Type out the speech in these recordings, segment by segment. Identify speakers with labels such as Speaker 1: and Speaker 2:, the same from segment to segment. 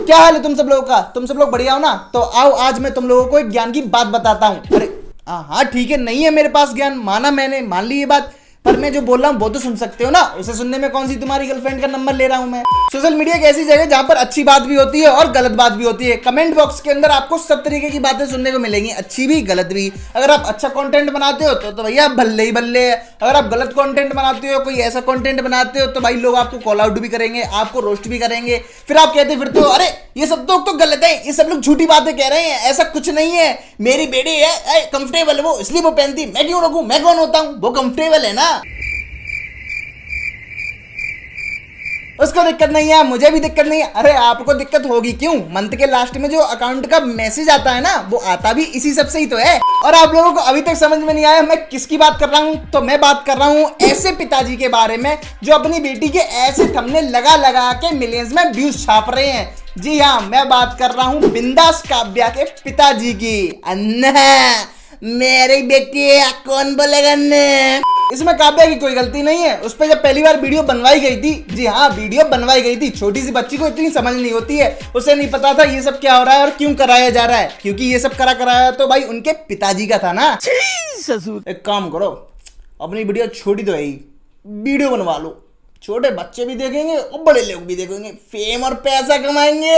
Speaker 1: क्या हाल है तुम सब लोगों का? तुम सब लोग बढ़िया हो ना? तो आओ आज मैं तुम लोगों को एक ज्ञान की बात बताता हूँ। अरे हाँ ठीक है, नहीं है मेरे पास ज्ञान, माना मैंने, मान ली ये बात, पर मैं जो बोल रहा हूँ वो तो सुन सकते हो ना। उसे सुनने में कौन सी तुम्हारी गर्लफ्रेंड का नंबर ले रहा हूँ मैं। सोशल मीडिया एक ऐसी जगह जहाँ पर अच्छी बात भी होती है और गलत बात भी होती है। कमेंट बॉक्स के अंदर आपको सब तरीके की बातें सुनने को मिलेंगी, अच्छी भी गलत भी। अगर आप अच्छा कंटेंट बनाते हो तो भैया भल्ले ही भल्ले है। अगर आप गलत कंटेंट बनाते हो, कोई ऐसा कंटेंट बनाते हो, तो भाई लोग आपको कॉल आउट भी करेंगे, आपको रोस्ट भी करेंगे। फिर आप कहते फिरते हो अरे ये सब तो गलत है, ये सब लोग झूठी बातें कह रहे हैं, ऐसा कुछ नहीं है, मेरी बेटी है कंफर्टेबल है वो इसलिए वो पहनती, मैं क्यों रखूं, मैं कौन होता हूं, वो कंफर्टेबल है ना, उसको दिक्कत नहीं है, मुझे भी दिक्कत नहीं है। अरे आपको दिक्कत होगी क्यों? मंथ के लास्ट में जो अकाउंट का मैसेज आता है ना, वो आता भी इसी सब से ही तो है। और आप लोगों को अभी तक समझ में नहीं आया मैं किसकी बात कर रहा हूँ? तो मैं बात कर रहा हूँ ऐसे पिताजी के बारे में जो अपनी बेटी के ऐसे थंबनेल लगा लगा के मिलियंस में व्यूज छाप रहे हैं। जी हाँ, मैं बात कर रहा हूँ बिंदास काव्या के पिताजी की। अन्ना मेरी बेटी कौन बोलेगा ने? इसमें काव्या की कोई गलती नहीं है। उस पर जब पहली बार वीडियो बनवाई गई थी, जी हाँ वीडियो बनवाई गई थी, छोटी सी बच्ची को इतनी समझ नहीं होती है, उसे नहीं पता था ये सब क्या हो रहा है और क्यों कराया जा रहा है, क्योंकि ये सब कराया तो भाई उनके पिताजी का था ना। एक काम करो, अपनी वीडियो छोटी तो है ही, वीडियो बनवा लो, छोटे बच्चे भी देखेंगे और बड़े लोग भी देखेंगे, फेम और पैसा कमाएंगे।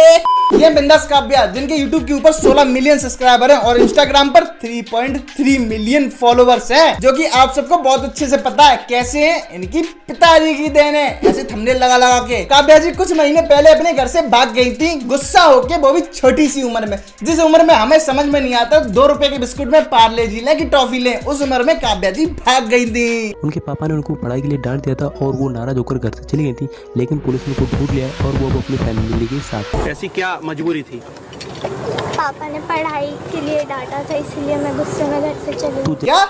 Speaker 1: ये बिंदास काव्या जिनके YouTube के ऊपर 16 मिलियन सब्सक्राइबर हैं और Instagram पर 3.3 मिलियन फॉलोवर्स हैं, जो कि आप सबको बहुत अच्छे से पता है कैसे हैं, इनकी पिताजी की देन है। ऐसे थंबनेल लगा लगा के काव्या जी कुछ महीने पहले अपने घर से भाग गई थी, गुस्सा होके, वो भी छोटी सी उम्र में, जिस उम्र में हमें समझ में नहीं आता 2 रुपए के बिस्कुट में पार्ले जी लें कि टॉफी लें, उस उम्र में काव्या जी भाग गई थी।
Speaker 2: उनके पापा ने उनको पढ़ाई के लिए डांट दिया था और वो नाराज होकर घर से चली गई थी, लेकिन पुलिस ने उनको ढूंढ लिया और वो अपनी फैमिली के साथ।
Speaker 3: ऐसी क्या मजबूरी थी?
Speaker 4: पापा ने पढ़ाई के लिए डांटा था, इसलिए मैं गुस्से में घर से चली गई।
Speaker 1: क्या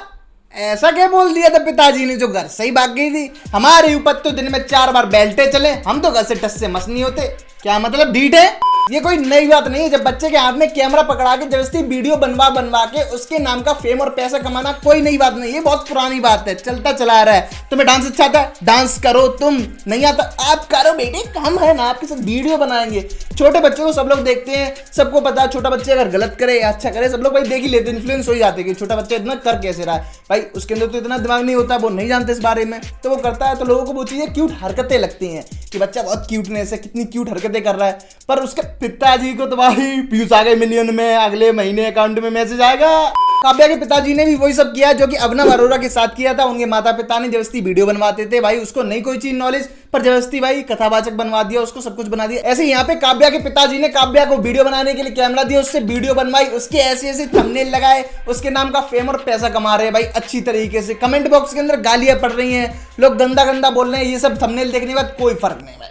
Speaker 1: ऐसा क्या बोल दिया था पिताजी ने जो घर से ही भाग गई थी? हमारे ऊपर तो दिन में 4 बार बेल्टे चले, हम तो घर से टस से मस नहीं होते। क्या मतलब ढीठ है? ये कोई नई बात नहीं है। जब बच्चे के हाथ में कैमरा पकड़ा के जबरदस्ती वीडियो बनवा के उसके नाम का फेम और पैसा कमाना कोई नई बात नहीं है, बहुत पुरानी बात है, चलता चला आ रहा है। तुम्हें डांस अच्छा आता है, डांस करो, तुम नहीं आता आप करो बेटे, हम है ना आपके साथ वीडियो बनाएंगे। छोटे बच्चों को सब लोग देखते हैं, सबको पता है छोटा बच्चे अगर गलत करे या अच्छा करे सब लोग भाई देख ही लेते हैं, इन्फ्लुएंस हो ही जाते हैं कि छोटा बच्चा इतना कर कैसे रहा है। भाई उसके अंदर तो इतना दिमाग नहीं होता, वो नहीं जानते इस बारे में, तो वो करता है, तो लोगों को वो चीजें क्यूट हरकतें लगती हैं कि बच्चा बहुत क्यूटनेस है, कितनी क्यूट हरकतें कर रहा है। पर उसके पिताजी को तो भाई व्यूज आ गए मिलियन में, अगले महीने अकाउंट में मैसेज आएगा। काव्या के पिताजी ने भी वही सब किया जो कि अभिनव अरोरा के साथ किया था। उनके माता पिता ने जबरदस्ती वीडियो बनवाते थे, भाई उसको नहीं कोई चीज नॉलेज, पर जबरदस्ती भाई कथावाचक बनवा दिया, उसको सब कुछ बना दिया। ऐसे यहाँ पे काव्या के पिताजी ने काव्या को वीडियो बनाने के लिए कैमरा दिया, उससे वीडियो बनवाई, उसके ऐसे ऐसे थंबनेल लगाए, उसके नाम का फेम और पैसा कमा रहे हैं भाई अच्छी तरीके से। कमेंट बॉक्स के अंदर गालियां पड़ रही हैं, लोग गंदा गंदा बोल रहे हैं, ये सब थंबनेल देखने के बाद कोई फर्क नहीं भाई,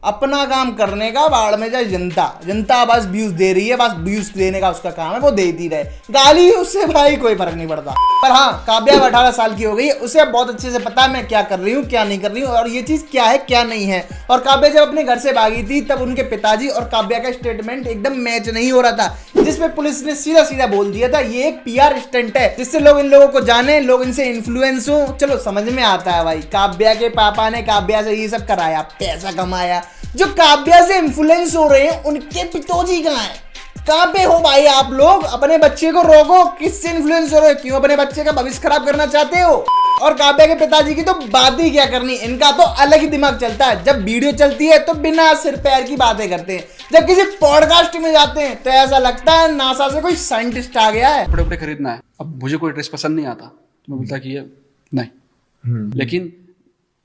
Speaker 1: अपना काम करने का, बाढ़ में जाए जनता बस व्यूज दे रही है, बस व्यूज देने का उसका काम है, वो देती रहे, गाली उससे भाई कोई फर्क नहीं पड़ता। पर हाँ काव्या 18 साल की हो गई है, उसे अब बहुत अच्छे से पता है मैं क्या कर रही हूँ क्या नहीं कर रही हूँ और ये चीज क्या है क्या नहीं है। और काव्या जब अपने घर से भागी थी तब उनके पिताजी और काव्या का स्टेटमेंट एकदम मैच नहीं हो रहा था, जिसपे पुलिस ने सीधा सीधा बोल दिया था ये एक PR स्टंट है, जिससे लोग इन लोगों को जाने, लोग इनसे इन्फ्लुएंस हो। चलो समझ में आता है भाई, काव्या के पापा ने काव्या से ये सब कराया, पैसा कमाया। जो काव्या से इन्फ्लुएंस हो रहे हैं उनके पिताजी कहाँ हैं? कहाँ पे हो भाई आप लोग? अपने बच्चे को रोको, किससे इन्फ्लुएंस हो रहे हो? क्यों अपने बच्चे का भविष्य खराब करना चाहते हो? और काव्या के पिताजी की तो बात ही क्या करनी, इनका तो अलग ही दिमाग चलता है। जब वीडियो चलती है तो बिना सिर पैर की बातें करते हैं, जब किसी पॉडकास्ट में जाते हैं तो ऐसा लगता है नासा से कोई साइंटिस्ट आ गया है।
Speaker 5: कपड़े खरीदना है, अब मुझे कोई ड्रेस पसंद नहीं आता तो मैं बोलता कि ये नहीं, लेकिन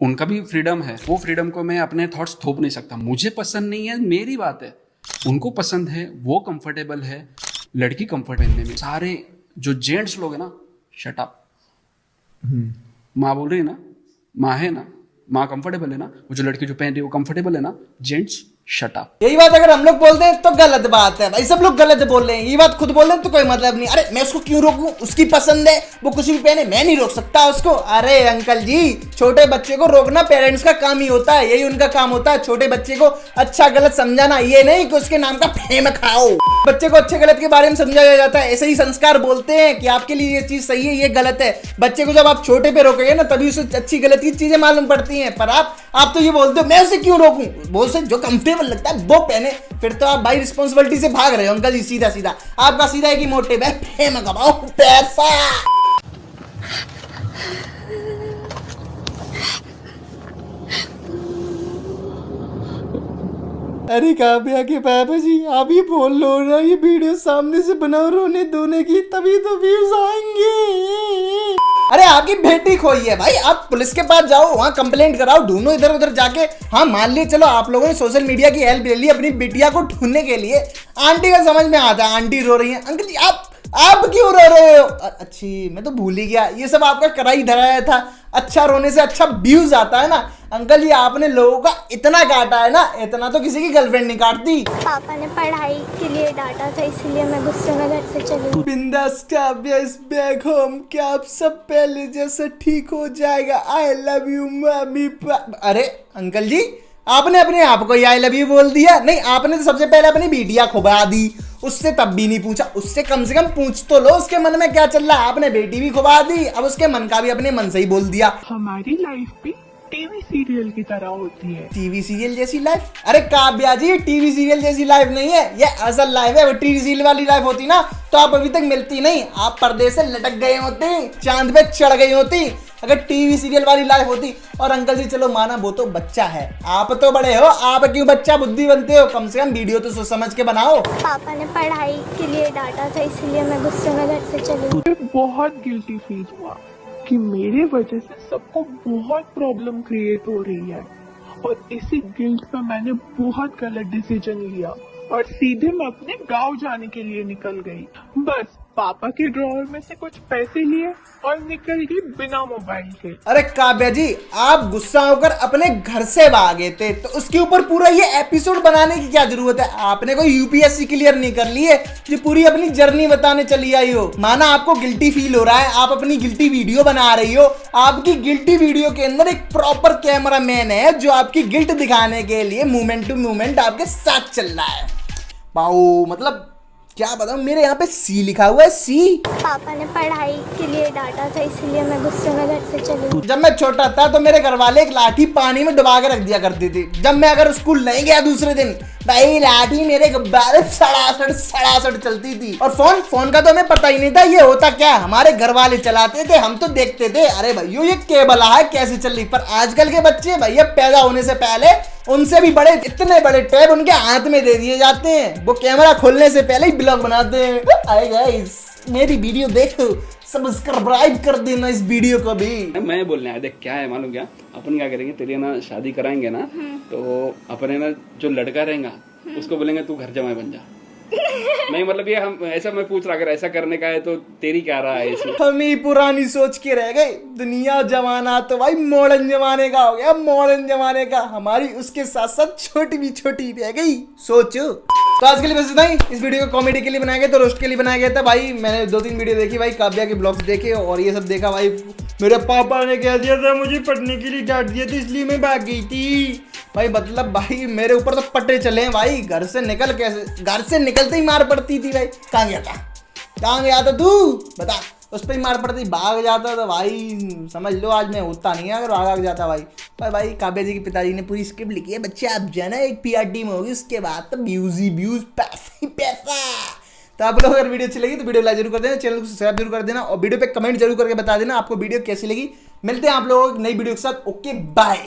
Speaker 5: उनका भी फ्रीडम है, वो फ्रीडम को मैं अपने थॉट्स थोप नहीं सकता। मुझे पसंद नहीं है मेरी बात है, उनको पसंद है, वो कंफर्टेबल है, लड़की कंफर्ट पहनने में। सारे जो जेंट्स लोग है ना, शट अप। माँ बोल रही है ना, माँ है ना, माँ कंफर्टेबल है ना, वो जो लड़की जो पहन रही है वो कंफर्टेबल है ना, जेंट्स शट अप।
Speaker 1: यही बात अगर हम लोग बोलते हैं तो गलत बात है भाई, सब लोग गलत बोल रहे हैं। ये बात खुद बोल रहे हैं तो कोई मतलब नहीं। अरे मैं उसको क्यों रोकूं, उसकी पसंद है, वो कुछ भी पहने, मैं नहीं रोक सकता उसको। अरे अंकल जी, छोटे बच्चे को रोकना पेरेंट्स का काम ही होता है, यही उनका काम होता है, छोटे बच्चे को अच्छा गलत समझाना, ये नहीं कि उसके नाम का फेम खाओ। बच्चे को अच्छे गलत के बारे में समझाया जाता है, ऐसे ही संस्कार बोलते हैं कि आपके लिए ये चीज सही है, ये गलत है। बच्चे को जब आप छोटे पे रोकेंगे ना तभी उसे अच्छी गलत की चीजें मालूम पड़ती हैं, पर आप आप तो ये बोलते हो मैं उसे क्यों रोकूं, वो उसे जो कंफर्टेबल लगता है वो पहने। फिर तो आप भाई रिस्पॉन्सिबिलिटी से भाग रहे हो अंकल जी, सीधा सीधा आपका सीधा एक ही मोटिव है, फेम कमाओ पैसा। अरे काव्या के पापा जी आप ही बोल लो ना, ये वीडियो सामने से बनाओ रोने धोने की, तभी तो व्यूज आएंगे। अरे आपकी बेटी खोई है भाई, आप पुलिस के पास जाओ, वहाँ कंप्लेंट कराओ, ढूंढो इधर उधर जाके। हाँ मान लिए चलो आप लोगों ने सोशल मीडिया की हेल्प ले ली अपनी बिटिया को ढूंढने के लिए, आंटी का समझ में आता है, आंटी रो रही है, अंकल जी आप क्यों रो रहे हो? अच्छी मैं तो भूल ही गया, ये सब आपका कराई धराया था, अच्छा रोने से अच्छा व्यूज आता है ना। अंकल जी आपने लोगों का इतना काटा है ना, इतना तो किसी की गर्लफ्रेंड नहीं काटती।
Speaker 4: पापा ने पढ़ाई के लिए डांटा था, इसलिए मैं गुस्से में घर से चली गई।
Speaker 1: बिंदास काव्या इज बैक होम, क्या आप सब पहले जैसा ठीक हो जाएगा? I love you mummy. अरे अंकल जी आपने अपने आप को आई लव यू बोल दिया? नहीं, आपने तो सबसे पहले अपनी बिटिया खुबा दी, उससे तब भी नहीं पूछा, उससे कम से कम पूछ तो लो उसके मन में क्या चल रहा है। आपने बेटी भी खुबा दी, अब उसके मन का भी अपने मन से ही बोल दिया।
Speaker 3: हमारी लाइफ भी टीवी सीरियल की तरह होती है।
Speaker 1: टीवी सीरियल जैसी लाइफ? अरे काव्या जी टीवी सीरियल जैसी लाइफ नहीं है, ये असल लाइफ है। वो टीवी सीरियल वाली लाइफ होती ना तो आप अभी तक मिलती नहीं, आप पर्दे से लटक गए होते, चांद पे चढ़ गई होती अगर टीवी सीरियल वाली लाइफ होती। और अंकल जी चलो माना वो तो बच्चा है, आप तो बड़े हो, आप क्यों बच्चा बुद्धि बनते हो? कम से कम वीडियो तो सोच समझ के बनाओ।
Speaker 4: पापा ने पढ़ाई के लिए डांटा था, इसलिए मैं गुस्से में घर से चली गई।
Speaker 3: मुझे बहुत गिल्टी फील हुआ कि मेरे वजह से सबको बहुत प्रॉब्लम क्रिएट हो रही है, और इसी गिल्ट में मैंने बहुत गलत डिसीजन लिया और सीधे मैं अपने गांव जाने के लिए निकल गई। बस पापा के ड्रॉअर में से कुछ पैसे लिए और निकल गई बिना मोबाइल के।
Speaker 1: अरे काव्या जी आप गुस्सा होकर अपने घर से भागे थे तो उसके ऊपर पूरा ये एपिसोड बनाने की क्या जरूरत है? आपने कोई यूपीएससी क्लियर नहीं कर ली है जो पूरी अपनी जर्नी बताने चली आई हो। माना आपको गिल्टी फील हो रहा है, आप अपनी गिल्टी वीडियो बना रही हो, आपकी गिल्टी वीडियो के अंदर एक प्रॉपर कैमरा मैन है जो आपकी गिल्ट दिखाने के लिए मूवमेंट टू मूवमेंट आपके साथ चल रहा है। वाओ, मतलब क्या बताऊं, मेरे यहाँ पे सी लिखा हुआ है, सी।
Speaker 4: पापा ने पढ़ाई के लिए डांटा था, इसलिए मैं गुस्से में घर से चली गई।
Speaker 1: जब मैं छोटा था तो मेरे घर वाले एक लाठी पानी में डुबा के रख दिया करती थी। जब मैं अगर स्कूल नहीं गया दूसरे दिन, भाई लाठी मेरे गुब्बारे सड़ासड़ चलती थी। और फोन का तो हमें पता ही नहीं था ये होता क्या, हमारे घर वाले चलाते थे, हम तो देखते थे, अरे भैया ये केबल है कैसे चल रही। पर आजकल के बच्चे भैया पैदा होने से पहले उनसे भी बड़े इतने बड़े टैब उनके हाथ में दे दिए जाते हैं, वो कैमरा खोलने से पहले ही ब्लॉग बनाते हैं। हाय गाइस मेरी वीडियो देखो, सब्सक्राइब कर देना इस वीडियो को भी।
Speaker 5: मैं बोलने आया, देख क्या है मालूम क्या, अपन क्या करेंगे, तेरी ना शादी कराएंगे ना तो अपने ना जो लड़का रहेगा उसको बोलेंगे तू घर जमाई बन जा। नहीं मतलब ये हम ऐसा मैं पूछ रहा, अगर ऐसा करने का है तो तेरी क्या रहा है इसमें?
Speaker 1: हम ही पुरानी सोच के रह गए, दुनिया जमाना तो भाई मॉडर्न जमाने का हो गया, मॉडर्न जमाने का। हमारी उसके साथ साथ छोटी भी छोटी रह गई सोचो। तो आज के लिए बस इतना ही। इस वीडियो को कॉमेडी के लिए बनाया गया, तो रोस्ट के लिए बनाया गया था भाई। मैंने 2-3 वीडियो देखी भाई, काव्या के ब्लॉग्स देखे और ये सब देखा भाई। मेरे पापा ने कह दिया था मुझे पढ़ने के लिए डांट दिया था, इसलिए मैं भाग गई थी भाई। मतलब भाई मेरे ऊपर तो पट्टे चले हैं भाई, घर से निकलते ही मार पड़ती थी भाई। कहाँ गया था तू बता, उस पर ही मार पड़ती, भाग जाता तो भाई समझ लो आज मैं होता नहीं है अगर भाग जाता भाई। पर भाई काव्या जी के पिताजी ने पूरी स्क्रिप्ट लिखी है, बच्चे आप जाना एक पीआरटी में होगी, उसके बाद तो व्यूज पैसा। तो आप लोग अगर वीडियो अच्छी लगी तो वीडियो लाइक जरूर कर देना, चैनल को सब्सक्राइब जरूर कर देना और वीडियो पे कमेंट जरूर करके बता देना आपको वीडियो कैसी लगी। मिलते हैं आप लोगों नई वीडियो के साथ। Okay bye.